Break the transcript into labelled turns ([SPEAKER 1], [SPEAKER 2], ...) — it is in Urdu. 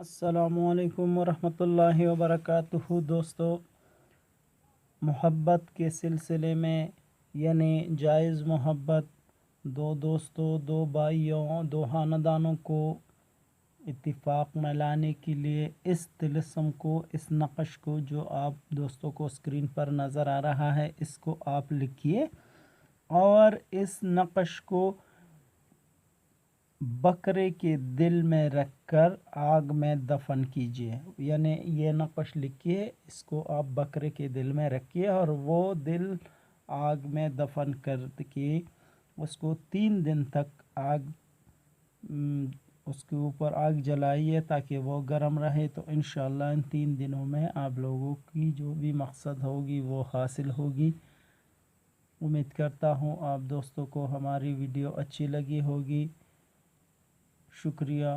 [SPEAKER 1] السلام علیکم ورحمۃ اللہ وبرکاتہ دوستو، محبت کے سلسلے میں یعنی جائز محبت، دو دوستوں، دو بھائیوں، دو خاندانوں کو اتفاق میں لانے کے لیے اس طلسم کو، اس نقش کو جو آپ دوستوں کو اسکرین پر نظر آ رہا ہے، اس کو آپ لکھیے اور اس نقش کو بکرے کے دل میں رکھ کر آگ میں دفن کیجیے۔ یعنی یہ نقش لکھیے، اس کو آپ بکرے کے دل میں رکھیے اور وہ دل آگ میں دفن کر کے اس کو 3 دن تک اس کے اوپر آگ جلائیے تاکہ وہ گرم رہے۔ تو انشاءاللہ ان 3 دنوں میں آپ لوگوں کی جو بھی مقصد ہوگی وہ حاصل ہوگی۔ امید کرتا ہوں آپ دوستوں کو ہماری ویڈیو اچھی لگی ہوگی۔ شکریہ۔